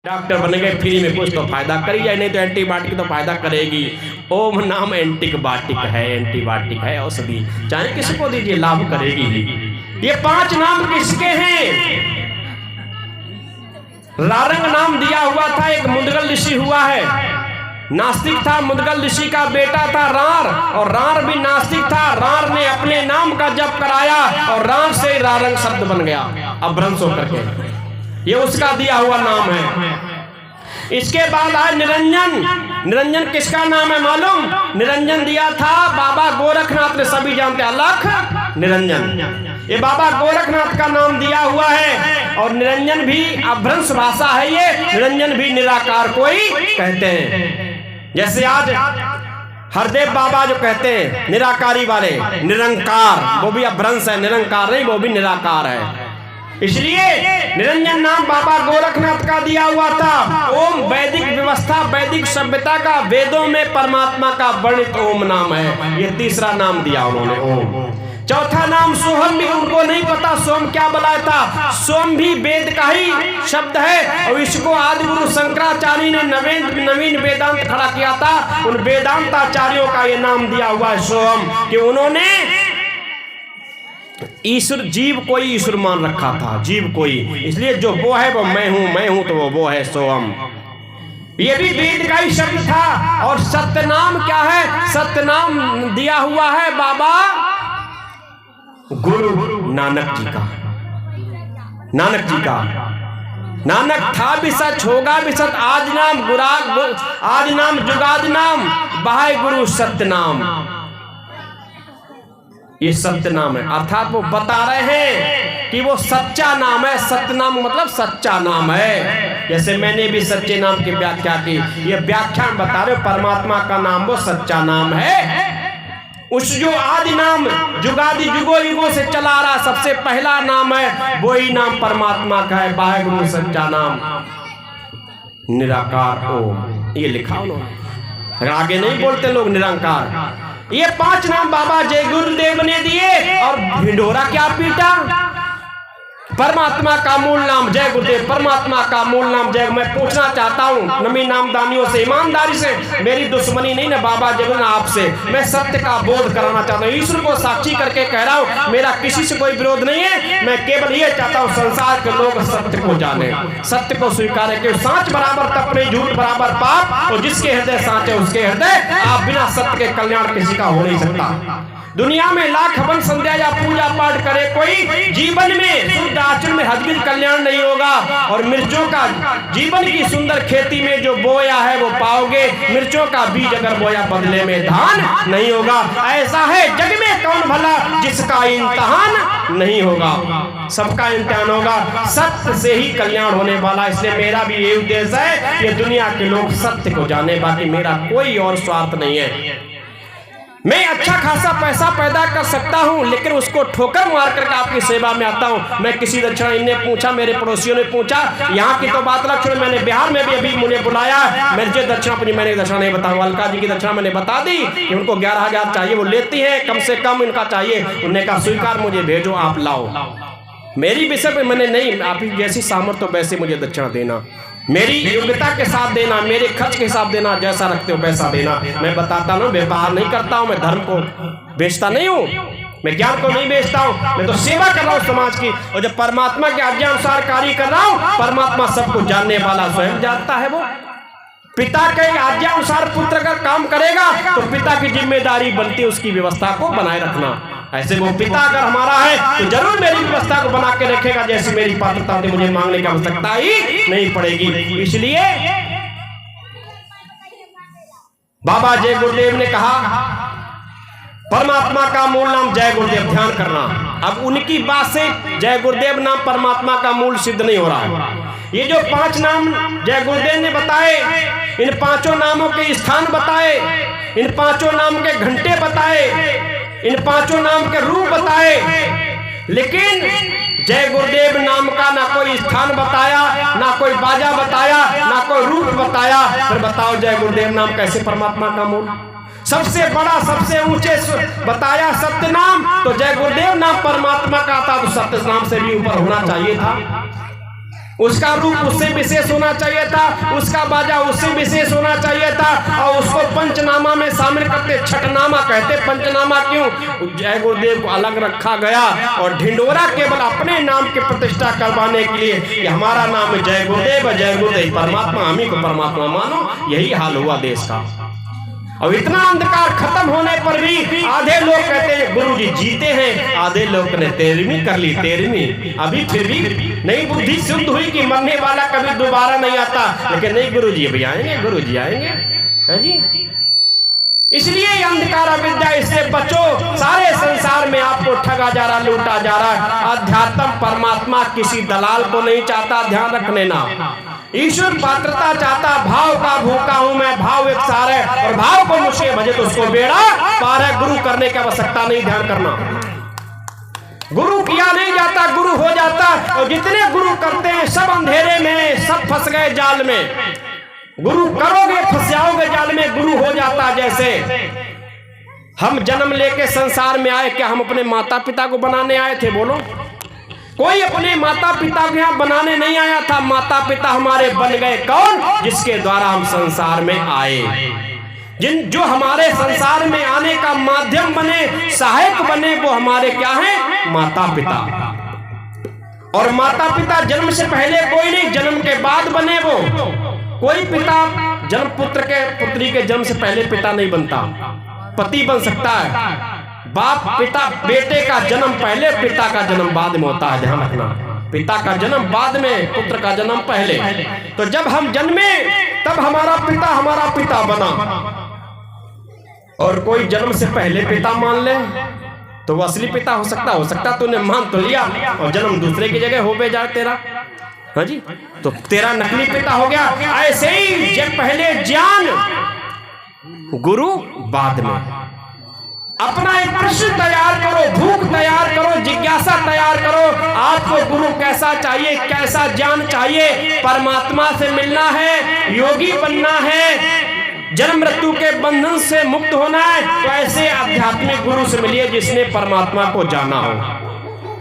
Doctor बन गए free में, कुछ तो फायदा करी जाए, नहीं तो एंटीबायोटिक तो फायदा करेगी। ओम नाम एंटीबायोटिक है, एंटीबायोटिक है, औषधि चाहे किसी को दीजिए लाभ करेगी ही। ये 5 नाम किसके हैं? रारंग नाम दिया हुआ था, एक मुदगल ऋषि हुआ है, नास्तिक था, मुदगल ऋषि का बेटा था रार, और रार भी नास्तिक था। रार ने अपने नाम का जप कराया और रार से रारंग शब्द बन गया अभ्रंश होकर के, ये उसका दिया हुआ नाम है। इसके बाद आए निरंजन। निरंजन किसका नाम है मालूम? निरंजन दिया था बाबा गोरखनाथ ने, सभी जानते हैं, अलख निरंजन, ये बाबा गोरखनाथ का नाम दिया हुआ है। और निरंजन भी अभ्रंश भाषा है, ये निरंजन भी निराकार को ही कहते हैं। जैसे आज हरदेव बाबा जो कहते हैं निराकारी वाले, निरंकार, वो भी अभ्रंश है, निरंकार नहीं, वो भी निराकार है। इसलिए निरंजन नाम बाबा गोरखनाथ का दिया हुआ था। ओम वैदिक व्यवस्था, वैदिक सभ्यता का, वेदों में परमात्मा का वर्णित ओम नाम है, ये तीसरा नाम दिया उन्होंने ओम। चौथा नाम सोहम भी उनको नहीं पता सोम क्या बनाया था। सोम भी वेद का ही शब्द है और इसको आदि गुरु शंकराचार्य ने नवीन वेदांत खड़ा किया था, उन वेदांताचार्यों का ये नाम दिया हुआ है सोम, कि उन्होंने ईश्वर जीव को ही ईश्वर मान रखा था, जीव को ही, इसलिए जो वो है वो मैं हूं तो वो है सोहम। ये भी वेद का ही शब्द था। और सत्यनाम क्या है? सत्यनाम दिया हुआ है बाबा गुरु नानक जी का। नानक जी का नानक था भी सच, होगा भी सच, आज नाम आज नाम जुगाद नाम, बाहे गुरु सत्यनाम, ये सत्य नाम है। अर्थात वो बता रहे हैं कि वो सच्चा नाम है। सत्य नाम मतलब सच्चा नाम है। जैसे मैंने भी सच्चे नाम की व्याख्या की, ये व्याख्यान बता रहे हो, परमात्मा का नाम वो सच्चा नाम है। उस जो आदि नाम जुगादि जुगो युगों से चला आ रहा सबसे पहला नाम है, वही नाम परमात्मा का है, वाहेगुरु सच्चा नाम निराकार ओम, ये लिखा उन्होंने, आगे नहीं बोलते लोग निरंकार। ये 5 नाम बाबा जय गुरुदेव ने दिए और ढिंढोरा क्या पीटा। परमात्मा का मूल नाम जय गुरुदेव, परमात्मा का मूल नाम जय। मैं पूछना चाहता हूँ नवी नामदानियों से, ईमानदारी से, मेरी दुश्मनी नहीं ना बाबा जय आपसे, मैं सत्य का बोध कराना चाहता हूँ, ईश्वर को साक्षी करके कह रहा हूँ, मेरा किसी से कोई विरोध नहीं है। मैं केवल ये चाहता हूँ संसार के लोग सत्य को जाने, सत्य को स्वीकार कि सांच बराबर तप नहीं, झूठ बराबर पाप, और जिसके हृदय सांच है उसके हृदय आप बिना सत्य के कल्याण किसी का हो नहीं सकता। दुनिया में लाख हवन संध्या या पूजा पाठ करे कोई, जीवन में शुद्ध आचरण में हजगिल कल्याण नहीं होगा। और मिर्चों का जीवन की सुंदर खेती में जो बोया है वो पाओगे, मिर्चों का बीज अगर बोया बदले में धान नहीं होगा। ऐसा है जग में कौन भला जिसका इम्तिहान नहीं होगा, सबका इम्तिहान होगा, सत्य से ही कल्याण होने वाला। इसलिए मेरा भी ये उद्देश्य है कि दुनिया के लोग सत्य को जाने, बाकी मेरा कोई और स्वार्थ नहीं है। मैं अच्छा खासा पैसा पैदा कर सकता हूं, लेकिन उसको ठोकर मार करके आपकी सेवा में आता हूं। मैं किसी दक्षिणा, इनने पूछा, मेरे पड़ोसियों ने पूछा, यहाँ की तो बात अलग छोड़, मैंने बिहार में भी अभी मुझे बुलाया, मैंने दक्षिणा अपनी, मैंने दक्षिणा नहीं बताऊँ, अलका जी की दक्षिणा मैंने बता दी कि उनको 11,000 चाहिए, वो लेती है, कम से कम इनका चाहिए। उन्होंने कहा स्वीकार, मुझे भेजो, आप लाओ। मेरी विषय पे मैंने नहीं, आप जैसी सामर्थ्य वैसे मुझे दक्षिणा देना, मेरी योग्यता के साथ देना, मेरे खर्च के हिसाब देना, जैसा रखते हो वैसा देना। मैं बताता ना, व्यापार नहीं करता हूं, मैं धर्म को बेचता नहीं हूं, मैं ज्ञान को नहीं बेचता हूं, मैं तो सेवा कर रहा हूं समाज की। और जब परमात्मा के आज्ञा अनुसार कार्य कर रहा हूं, परमात्मा सबको जानने वाला स्वयं जानता है। वो पिता के आज्ञा अनुसार पुत्र अगर काम करेगा तो पिता की जिम्मेदारी बनती है उसकी व्यवस्था को बनाए रखना। ऐसे वो पिता अगर हमारा है तो जरूर मेरी व्यवस्था को बना के रखेगा, जैसी मेरी पात्रता थी, मुझे मांगने की आवश्यकता ही नहीं पड़ेगी। इसलिए बाबा जय गुरुदेव ने कहा परमात्मा का मूल नाम जय गुरुदेव, ध्यान करना। अब उनकी बात से जय गुरुदेव नाम परमात्मा का मूल सिद्ध नहीं हो रहा है। ये जो 5 नाम जय गुरुदेव ने बताए, इन 5 नामों के स्थान बताए, इन 5 नाम के घंटे बताए, इन 5 नाम के रूप बताए, लेकिन जय गुरुदेव नाम का ना कोई स्थान बताया, ना कोई बाजा बताया, ना कोई रूप बताया। फिर बताओ जय गुरुदेव नाम कैसे परमात्मा का मूल, सबसे बड़ा सबसे ऊंचे बताया सत्य नाम, तो जय गुरुदेव नाम परमात्मा का था, तो सत्य नाम से भी ऊपर होना चाहिए था। उसका रूप उससे विशेष होना चाहिए था, उसका बाजा उससे विशेष होना चाहिए था, और उसको पंचनामा में शामिल करते। छठनामा कहते, पंचनामा क्यों? जय गुरुदेव को अलग रखा गया और ढिंडोरा केवल अपने नाम की प्रतिष्ठा करवाने के लिए कि हमारा नाम है जय गुरुदेव परमात्मा, हम ही को परमात्मा मानो। यही हाल हुआ देश का। और इतना अंधकार खत्म होने पर भी आधे लोग कहते हैं गुरुजी जीते हैं, आधे लोग ने 13वीं कर ली, 13वीं अभी फिर भी नहीं बुद्धि शुद्ध हुई कि मरने वाला कभी दोबारा नहीं आता। लेकिन नहीं गुरुजी अभी आएंगे, गुरुजी आएंगे, है जी। इसलिए अंधकार अविद्या, इससे बचो। सारे संसार में आपको ठगा जा रहा, लूटा जा रहा। अध्यात्म परमात्मा किसी दलाल को नहीं चाहता, ध्यान रख लेना। ईश्वर पात्रता चाहता, भाव का भूखा हूं मैं, भाव एक सार है, और भाव को मुझे भजे तो उसको बेड़ा पार है। गुरु करने की आवश्यकता नहीं, ध्यान करना। गुरु किया नहीं जाता, गुरु हो जाता। और जितने गुरु करते हैं सब अंधेरे में, सब फंस गए जाल में। गुरु करोगे फंस जाओगे जाल में, गुरु हो जाता। जैसे हम जन्म लेके संसार में आए, क्या हम अपने माता पिता को बनाने आए थे? बोलो। कोई अपने माता पिता को यहाँ बनाने नहीं आया था। माता पिता हमारे बन गए कौन? जिसके द्वारा हम संसार में आए। जो हमारे संसार में आने का माध्यम बने, सहायक बने, वो हमारे क्या है? माता पिता। और माता पिता जन्म से पहले कोई नहीं, जन्म के बाद बने वो। कोई पिता जन्म पुत्री के जन्म से पहले पिता नहीं बनता, पति बन सकता है। बाप पिता, बेटे का जन्म पहले, पिता का जन्म बाद में होता है, ध्यान रखना। पिता का जन्म बाद में, पुत्र का जन्म पहले। तो जब हम जन्मे तब हमारा पिता बना। और कोई जन्म से पहले पिता मान ले तो वो असली पिता हो सकता तूने मान तो लिया और जन्म दूसरे की जगह हो जाए तेरा, हाँ जी, तो तेरा नकली पिता हो गया। ऐसे ही जब पहले ज्ञान, गुरु बाद में। अपना एक प्रश्न तैयार करो, भूख तैयार करो, जिज्ञासा तैयार करो। आपको गुरु कैसा चाहिए, कैसा ज्ञान चाहिए? परमात्मा से मिलना है, योगी बनना है, जन्म मृत्यु के बंधन से मुक्त होना है, तो ऐसे आध्यात्मिक गुरु से मिलिए जिसने परमात्मा को जाना हो।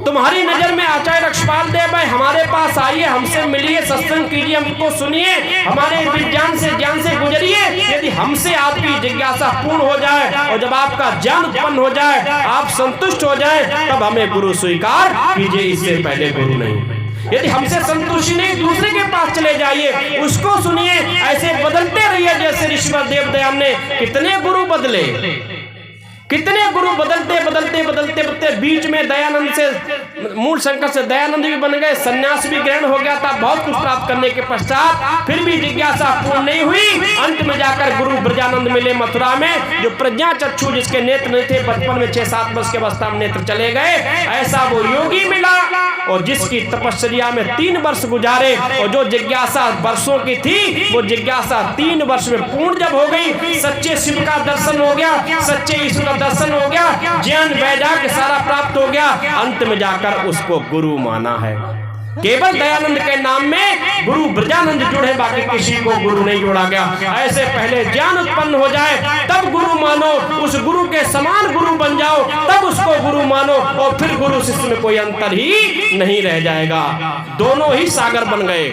तुम्हारी नजर में आचार्य रक्षपाल देव भाई हमारे पास आइए, हमसे मिलिए, सत्संग कीजिए, हमको सुनिए, हमारे विज्ञान से ज्ञान से गुजरिए। यदि हमसे आपकी जिज्ञासा पूर्ण हो जाए और जब आपका ज्ञान उत्पन्न हो जाए, आप संतुष्ट हो जाए, तब हमें गुरु स्वीकार कीजिए, इससे पहले गुरु नहीं। यदि हमसे संतुष्टि नहीं, दूसरे के पास चले जाइए, उसको सुनिए। ऐसे बदलते रहिए जैसे ऋषिवर देव दयाल ने कितने गुरु बदले, कितने गुरु बदलते बदलते बदलते बदलते बीच में दयानंद से, मूल शंकर से दयानंद भी बन गए, सन्यास भी ग्रहण हो गया था। बहुत कुछ प्राप्त करने के पश्चात फिर भी जिज्ञासा पूर्ण नहीं हुई। अंत में जाकर गुरु ब्रजानंद मिले मथुरा में, जो प्रज्ञा चक्षु जिसके नेत्र नहीं थे, बचपन में 6-7 वर्ष के अवस्था में नेत्र चले गए। ऐसा वो योगी मिला और जिसकी तपस्या में 3 वर्ष गुजारे, और जो जिज्ञासा वर्षों की थी वो जिज्ञासा 3 वर्ष में पूर्ण जब हो गई, सच्चे शिव का दर्शन हो गया, सच्चे ईश्वर का दर्शन हो गया, ज्ञान वैराग्य सारा प्राप्त हो गया। अंत में जाकर उसको गुरु माना है। केवल दयानंद के नाम में गुरु ब्रजानंद जुड़े, बाकी किसी को गुरु नहीं जोड़ा गया। ऐसे पहले ज्ञान उत्पन्न हो जाए तब गुरु मानो, उस गुरु के समान गुरु बन जाओ, तब उसको गुरु मानो, और फिर गुरु शिष्य में कोई अंतर ही नहीं रह जाएगा। दोनों ही सागर बन गए,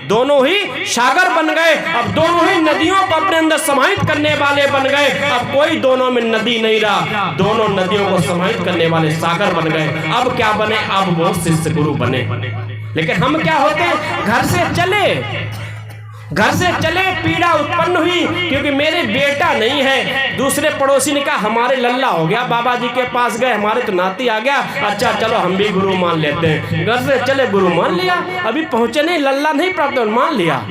दोनों ही सागर बन गए। अब दोनों ही नदियों को अपने अंदर समाहित करने वाले बन गए। अब कोई दोनों में नदी नहीं रहा, दोनों नदियों को समाहित करने वाले सागर बन गए। अब क्या बने? अब वो शिष्य गुरु बने। लेकिन हम क्या होते हैं? घर से चले पीड़ा उत्पन्न हुई, क्योंकि मेरे बेटा नहीं है। दूसरे पड़ोसी ने कहा हमारे लल्ला हो गया, बाबा जी के पास गए, हमारे तो नाती आ गया, अच्छा चलो हम भी गुरु मान लेते हैं। घर से चले गुरु मान लिया, अभी पहुंचे नहीं, लल्ला नहीं प्राप्त, मान लिया।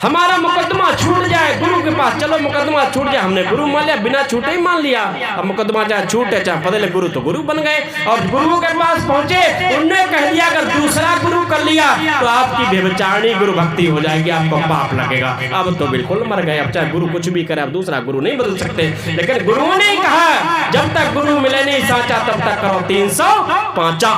हमारा मुकदमा छूट जाए, गुरु के पास चलो मुकदमा छूट जाए, हमने गुरु मान लिया, बिना छूटे ही मान लिया। अब मुकदमा चाहे छूटे चाहे बदले, गुरु तो गुरु बन गए। और गुरु के पास पहुंचे, उन्होंने कह दिया अगर दूसरा गुरु कर लिया तो आपकी व्यभिचारिणी गुरु भक्ति हो जाएगी, आपको पाप लगेगा। अब तो बिल्कुल मर गए, अब चाहे गुरु कुछ भी करे, अब दूसरा गुरु नहीं बदल सकते। लेकिन गुरुओं ने कहा जब तक गुरु मिले नहीं साचा, तब तक करो 305।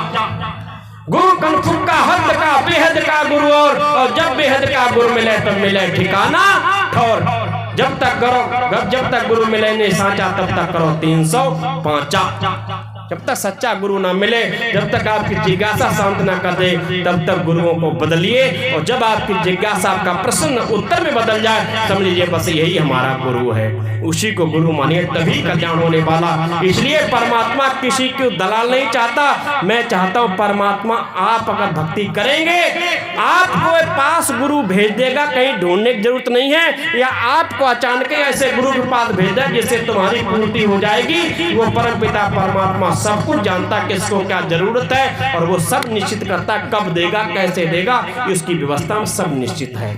गुरु कनफुक का, हद का, बेहद का गुरु, और जब बेहद का गुरु मिले तो मिले ठिकाना ठौर। जब तक गुरु मिले नहीं साचा, तब तक करो 305। जब तक सच्चा गुरु ना मिले, जब तक आपकी जिज्ञासा शांत ना कर दे, तब तक गुरुओं को बदलिए। और जब आपकी जिज्ञासा आपका प्रश्न उत्तर में बदल जाए, समझ लीजिए बस यही हमारा गुरु है, उसी को गुरु मानिए, तभी कल्याण होने वाला। इसलिए परमात्मा किसी को दलाल नहीं चाहता। मैं चाहता हूं परमात्मा आप अगर भक्ति करेंगे, आपको पास गुरु भेज देगा, कहीं ढूंढने की जरूरत नहीं है, या आपको अचानक ऐसे गुरु के पास भेज देगा जिससे तुम्हारी पूर्ति हो जाएगी। वो परमपिता परमात्मा सब कुछ जानता, किसको क्या जरूरत है, और वो सब निश्चित करता, कब देगा, कैसे देगा, उसकी व्यवस्था में सब निश्चित है।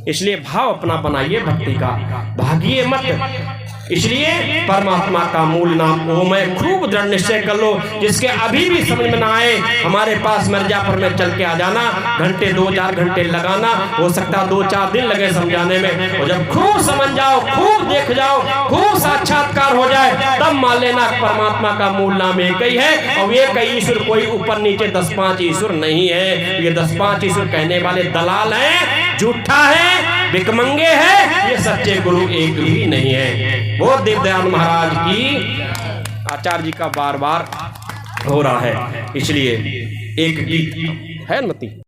इसलिए भाव अपना बनाइए भक्ति का, भागिए मत। इसलिए परमात्मा का मूल नाम ओम है। खूब दृढ़ निश्चय कर लो, जिसके अभी भी समझ में ना आए, हमारे पास मिर्जापुर में चल के आ जाना, घंटे 2-4 घंटे लगाना, हो सकता है 2-4 दिन लगे समझाने में। और जब खूब समझ जाओ, खूब देख जाओ, खूब साक्षात्कार हो जाए, तब मान लेना परमात्मा का मूल नाम एक ही है। और एक ही ईश्वर, कोई ऊपर नीचे 10-5 ईश्वर नहीं है। ये 10-5 ईश्वर कहने वाले दलाल हैं, झूठा है, भिकमंगे हैं, ये सच्चे गुरु एक भी नहीं है। वो दीनदयाल महाराज की आचार्य जी का बार बार हो रहा है। इसलिए एक गीत है मती।